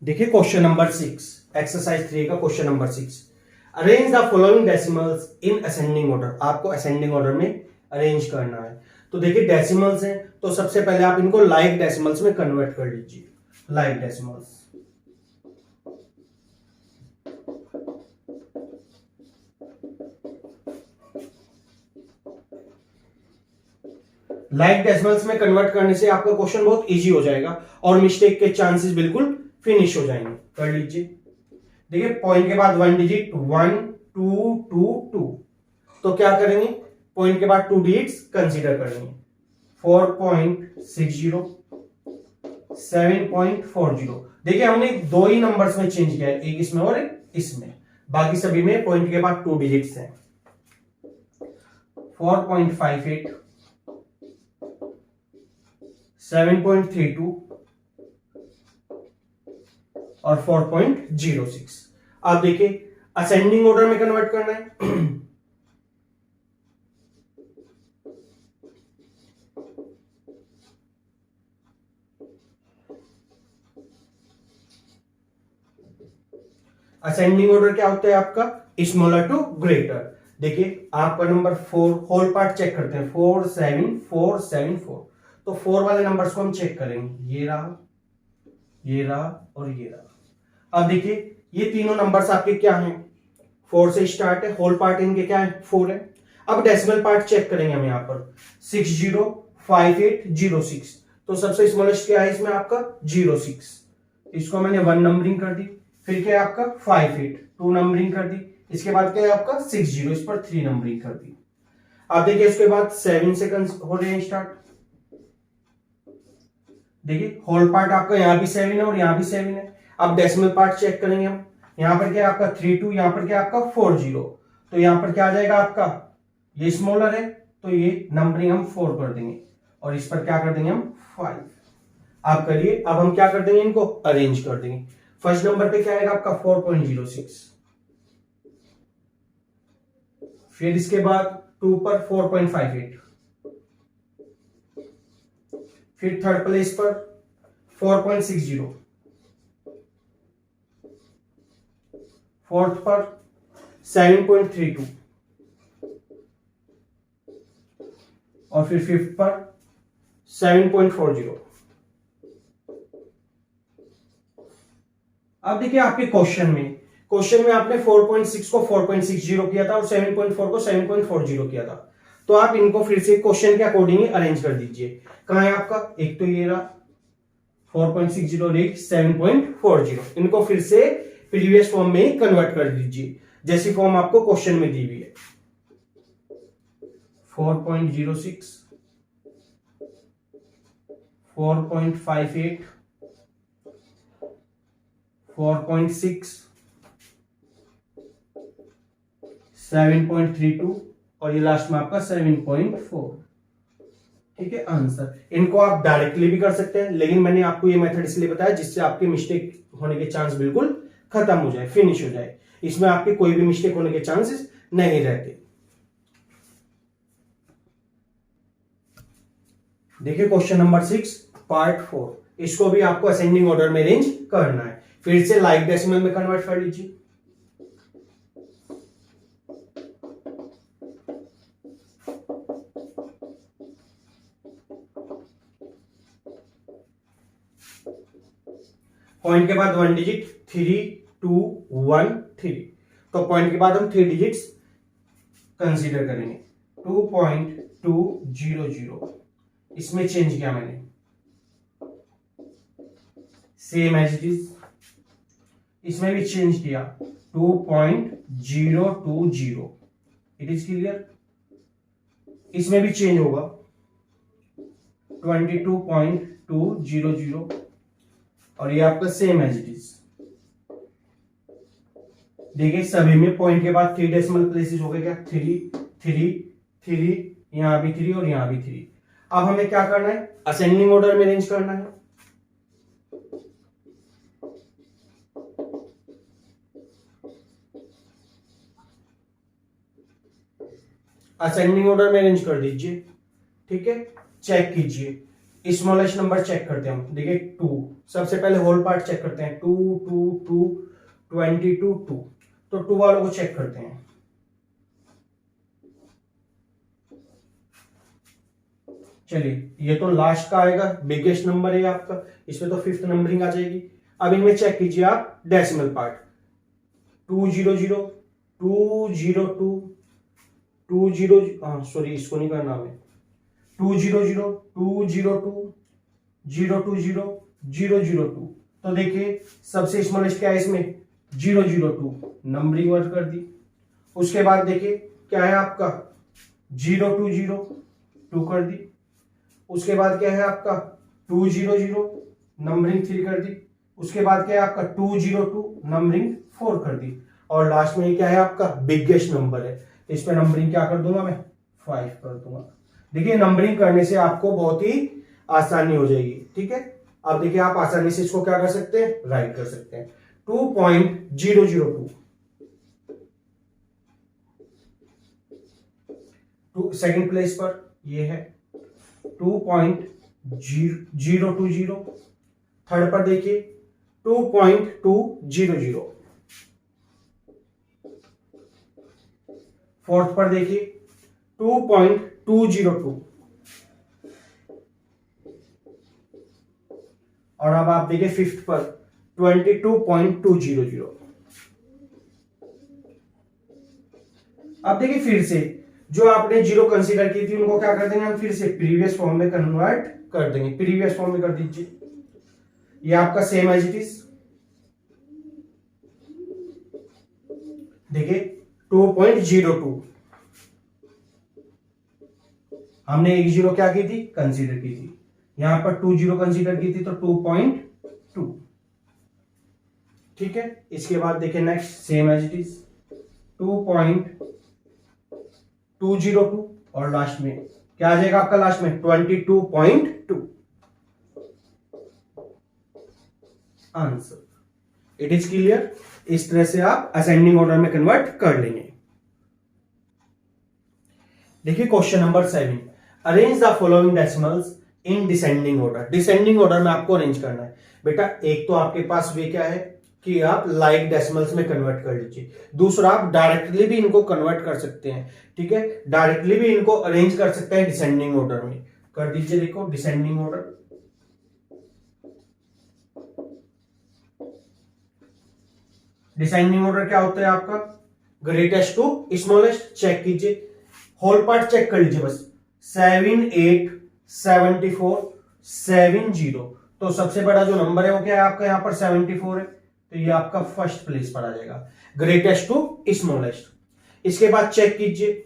देखिए question number 6, exercise 3 का question number 6। Arrange the following decimals in ascending order. आपको ascending order में arrange करना है। तो देखिए डेसिमल्स हैं, तो सबसे पहले आप इनको लाइक डेसिमल्स में कन्वर्ट कर लीजिए। लाइक डेसिमल्स, लाइक डेसिमल्स में कन्वर्ट करने से आपका क्वेश्चन बहुत इजी हो जाएगा और मिस्टेक के चांसेस बिल्कुल फिनिश हो जाएंगे। कर लीजिए। देखिए पॉइंट के बाद 1 डिजिट 1 2 2 2, तो क्या करेंगे, पॉइंट के बाद 2 डिजिट्स कंसीडर करेंगे। 4.60 7.40। देखिए हमने दो ही नंबर्स में चेंज किया है, एक इसमें और एक इसमें, बाकी सभी में पॉइंट के बाद 2 डिजिट्स हैं। 4.58 7.32 और 4.06। आप देखिए असेंडिंग ऑर्डर में कन्वर्ट करना है। असेंडिंग ऑर्डर क्या होता है आपका, स्मॉलर टू ग्रेटर। देखिए आपका नंबर 4 होल पार्ट चेक करते हैं, 4 7 4 7 4। तो 4 वाले नंबर्स को हम चेक करेंगे, ये रहा, ये रहा और ये रहा। अब देखिए ये तीनों नंबर्स आपके क्या हैं, 4 से स्टार्ट है, होल पार्ट इनके क्या है, 4 है। अब डेसिमल पार्ट चेक करेंगे हम यहाँ पर 605806। तो सबसे स्मॉलेस्ट क्या है इसमें आपका 06, इसको मैंने 1 नंबरिंग कर दी। फिर क्या है आपका 58, 2 नंबरिंग कर दी। इसके बाद क्या है आपका 60, इस पर 3 नंबरिंग कर दी। आप देखिए उसके बाद 7 से हो रहे हैं स्टार्ट। देखिए होल पार्ट आपका यहाँ भी 7 है और यहाँ भी 7 है। अब डेसिमल पार्ट चेक करेंगे हम, यहाँ पर क्या है आपका 32, यहाँ पर क्या है आपका 40। तो यहाँ पर क्या आ जाएगा आपका, ये स्मॉलर है तो ये नंबरिंग हम 4 कर देंगे और इस पर क्या कर देंगे हम 5। आप करिए, अब हम क्या कर देंगे, इनको अरेंज कर देंगे। फर्स्ट नंबर पे क्या आएगा आपका 4.06, फिर इसके बाद 2 पर 4.58, फिर थर्ड प्लेस पर 4.60, फोर्थ पर 7.32 और फिर फिफ्थ पर 7.40। अब देखिए आपके क्वेश्चन में आपने 4.6 को 4.60 किया था और 7.4 को 7.40 किया था। तो आप इनको फिर से क्वेश्चन के अकॉर्डिंग अरेंज कर दीजिए। कहां है आपका, एक तो ये रहा 4.60 और एक 7.40। इनको फिर से प्रीवियस फॉर्म में कन्वर्ट कर दीजिए, जैसी फॉर्म आपको क्वेश्चन में दी हुई है। 4.06 4.58 4.6 7.32 और ये लास्ट में आपका 7.4। ठीक है आंसर। इनको आप डायरेक्टली भी कर सकते हैं, लेकिन मैंने आपको ये मेथड इसलिए बताया जिससे आपके मिस्टेक होने के चांस बिल्कुल खत्म हो जाए, फिनिश हो जाए। इसमें आपके कोई भी मिस्टेक होने के चांसेस नहीं रहते। देखिए क्वेश्चन नंबर 6 पार्ट 4, इसको भी आपको असेंडिंग ऑर्डर में अरेंज करना है। फिर से लाइक डेसिमल में कन्वर्ट कर लीजिए। पॉइंट के बाद 1 डिजिट 3 2 1 3, तो पॉइंट के बाद हम 3 डिजिट्स कंसीडर करेंगे। 2.200, इसमें चेंज किया मैंने, सेम एज इट इज। इसमें भी चेंज किया 2.020। It is clear. इसमें भी चेंज होगा 22.200 और ये आपका सेम एज इट इज। देखिए सभी में पॉइंट के बाद 3 डेसिमल प्लेसेस हो गए क्या, 3 3 3, यहां भी 3 और यहां भी 3। अब हमें क्या करना है, असेंडिंग ऑर्डर में अरेंज करना है। असेंडिंग ऑर्डर में अरेंज कर दीजिए। ठीक है, चेक कीजिए स्मॉलेस्ट नंबर चेक करते हैं हम। देखिए 2, सबसे पहले होल पार्ट चेक करते हैं। 2 2 2 22 2, तो 2 वालों को चेक करते हैं। चलिए, ये तो लास्ट का आएगा, बिगेस्ट नंबर है आपका, इसमें तो 5th नंबरिंग आ जाएगी। अब इनमें चेक कीजिए आप डेसिमल पार्ट। 200 202 20, सॉरी इसको नहीं करना हमें। 200 202 020 002, तो देखिए सबसे स्मॉलेस्ट क्या है इसमें, 002, नंबरिंग वर्क कर दी। उसके बाद देखिए क्या है आपका 020, 2 कर दी। उसके बाद क्या है आपका 200, नंबरिंग 3 कर दी। उसके बाद क्या है आपका 202, नंबरिंग 4 कर दी। और लास्ट में क्या है आपका बिगेस्ट नंबर है, तो इस पे नंबरिंग क्या कर दूंगा मैं, 5 कर दूंगा। देखिए नंबरिंग करने से आपको बहुत ही आसानी हो जाएगी, ठीक है। अब देखिए आप आसानी से इसको क्या कर सकते हैं, राइट कर सकते हैं। 2.002, सेकंड प्लेस पर ये है 2.020। थर्ड पर देखिए 2.200। फोर्थ पर देखिए 2.202। और अब आप देखिए फिफ्थ पर 22.200। अब देखिए फिर से जो आपने जीरो कंसीडर की थी उनको क्या कर देंगे हम, फिर से प्रीवियस फॉर्म में कन्वर्ट कर देंगे। प्रीवियस फॉर्म में कर दीजिए, ये आपका सेम एज इट इज। देखिए 2.02, हमने एक जीरो क्या की थी, कंसीडर की थी। यहां पर 20 कंसीडर की थी तो 2.2, ठीक है। इसके बाद देखिए next same as it is 2.202, और लास्ट में क्या आ जाएगा आपका, लास्ट में 22.2 आंसर। It is clear. इस तरह से आप असेंडिंग ऑर्डर में कन्वर्ट कर लेंगे। देखिए question number 7, arrange the following decimals in descending order. Descending order में आपको अरेंज करना है बेटा। एक तो आपके पास वे क्या है कि आप लाइक डेसिमल्स में कन्वर्ट कर लीजिए। दूसरा आप डायरेक्टली भी इनको कन्वर्ट कर सकते हैं, ठीक है। डायरेक्टली भी इनको अरेंज कर सकते हैं डिसेंडिंग ऑर्डर में। कर दीजिए, देखो डिसेंडिंग ऑर्डर। डिसेंडिंग ऑर्डर क्या होता है आपका, ग्रेटेस्ट टू स्मॉलेस्ट। चेक कीजिए, होल पार्ट चेक कर लीजिए बस। 7 8 74 70, तो सबसे बड़ा जो नंबर है वो क्या है आपका, यहां पर 74 है, तो ये आपका फर्स्ट प्लेस पर आ जाएगा, ग्रेटेस्ट टू स्मॉलेस्ट। इसके बाद चेक कीजिए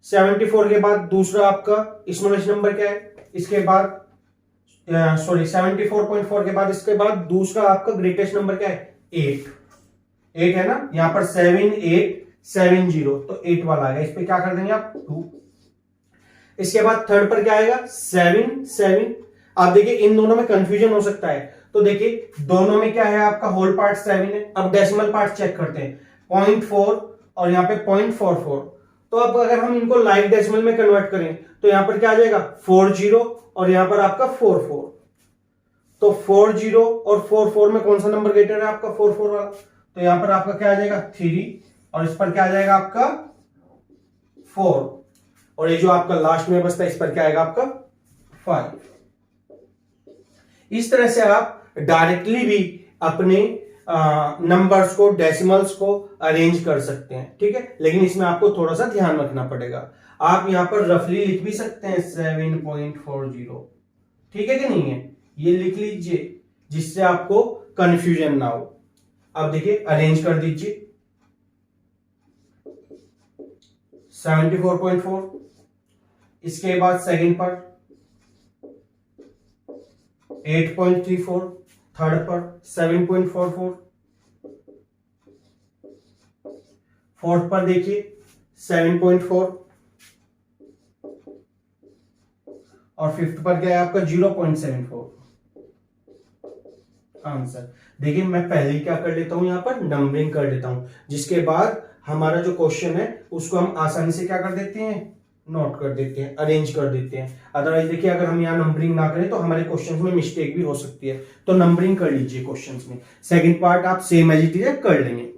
74 के बाद दूसरा आपका स्मॉलेस्ट नंबर क्या है, इसके बाद सॉरी 74.4 के बाद इसके बाद दूसरा आपका ग्रेटेस्ट नंबर क्या है, 8 है ना। यहां पर 7 8 70, तो 8 वाला आएगा, इस पे क्या कर देंगे आप 2। इसके बाद थर्ड पर क्या आएगा 7 7। आप देखिए इन दोनों में कंफ्यूजन हो सकता है, तो देखिए दोनों में क्या है आपका होल पार्ट 7 है। अब डेसिमल पार्ट चेक करते हैं, 0.4 और यहाँ पे 0.44। तो अब अगर हम इनको लाइक डेसिमल में कन्वर्ट करें तो यहां पर क्या आ जाएगा 40 और यहां पर आपका 44। तो 40 और 44 में कौन सा नंबर ग्रेटर है आपका 44 वाला, तो यहां पर आपका क्या आ जाएगा 3 और इस पर क्या आ जाएगा आपका 4, और ये जो आपका लास्ट में बचता है इस पर क्या आएगा आपका 5। इस तरह से आप डायरेक्टली भी अपने नंबर्स को, डेसिमल्स को अरेंज कर सकते हैं, ठीक है। लेकिन इसमें आपको थोड़ा सा ध्यान रखना पड़ेगा। आप यहां पर रफली लिख भी सकते हैं 7.40, ठीक है कि नहीं है, ये लिख लीजिए जिससे आपको कंफ्यूजन ना हो। अब देखिए अरेंज कर दीजिए 74.4, इसके बाद सेकंड पर 8.34, थर्ड पर 7.44, फोर्थ पर देखिए 7.4 और फिफ्थ पर क्या है आपका 0.74 आंसर। देखिए मैं पहले क्या कर लेता हूं, यहां पर नंबरिंग कर लेता हूं, जिसके बाद हमारा जो क्वेश्चन है उसको हम आसानी से क्या कर देते हैं, नोट कर देते हैं, अरेंज कर देते हैं। अदरवाइज देखिए अगर हम यहाँ नंबरिंग ना करें तो हमारे क्वेश्चंस में मिस्टेक भी हो सकती है, तो नंबरिंग कर लीजिए क्वेश्चंस में। सेकंड पार्ट आप सेम एज इट इज कर लेंगे।